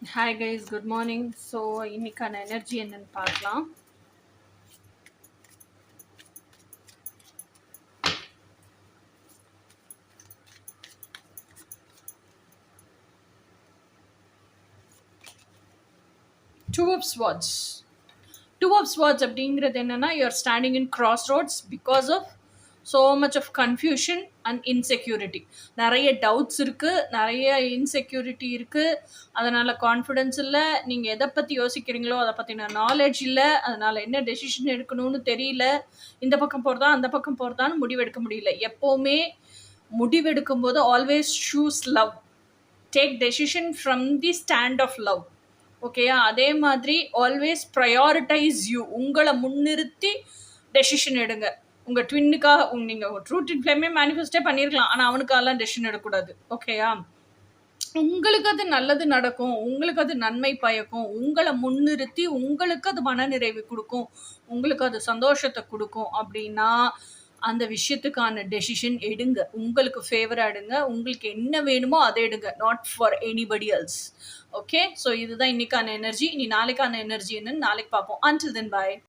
Hi guys, good morning. So இன்னைக்கான energy என்னன்னு பார்க்கலாம். Two of Swords. Two of Swords அப்படிங்கிறது என்னன்னா you're standing in crossroads because of so much of confusion and insecurity. நிறைய doubts இருக்கு, நிறைய insecurity இருக்கு. அதனால கான்ஃபிடன்ஸ் இல்லை. நீங்க எதை பத்தி யோசிக்கிறீங்களோ அதை பத்தின நாலேஜ் இல்லை. அதனால என்ன டெசிஷன் எடுக்கணும்னு தெரியல. இந்த பக்கம் போறதா அந்த பக்கம் போறதான்னு முடிவெடுக்க முடியல. எப்பவுமே முடிவெடுக்கும் போது always choose love. Take decision from the stand of love. ஓகேயா? அதே மாதிரி ஆல்வேஸ் ப்ரையாரிட்டைஸ் யூ. உங்களை முன்னிறுத்தி டெசிஷன் எடுங்க. உங்கள் ட்வின்னுக்காக நீங்கள் ட்ரூ ட்வின் ஃப்ளேமே மேனிஃபெஸ்டே பண்ணியிருக்கலாம், ஆனால் அவனுக்காகலாம் டெசிஷன் எடுக்கக்கூடாது. ஓகேயா? உங்களுக்கு அது நல்லது நடக்கும், உங்களுக்கு அது நன்மை பயக்கும், உங்களை முன்னிறுத்தி உங்களுக்கு அது மனநிறைவு கொடுக்கும், உங்களுக்கு அது சந்தோஷத்தை கொடுக்கும் அப்படின்னா அந்த விஷயத்துக்கான டெசிஷன் எடுங்க. உங்களுக்கு ஃபேவராக எடுங்க. உங்களுக்கு என்ன வேணுமோ அதை எடுங்க. Not for anybody else. Okay, so இதுதான் இன்னைக்கான எனர்ஜி. இனி நாளைக்கான எனர்ஜி என்னன்னு நாளைக்கு பார்ப்போம். அன்டில் தென் பாய்.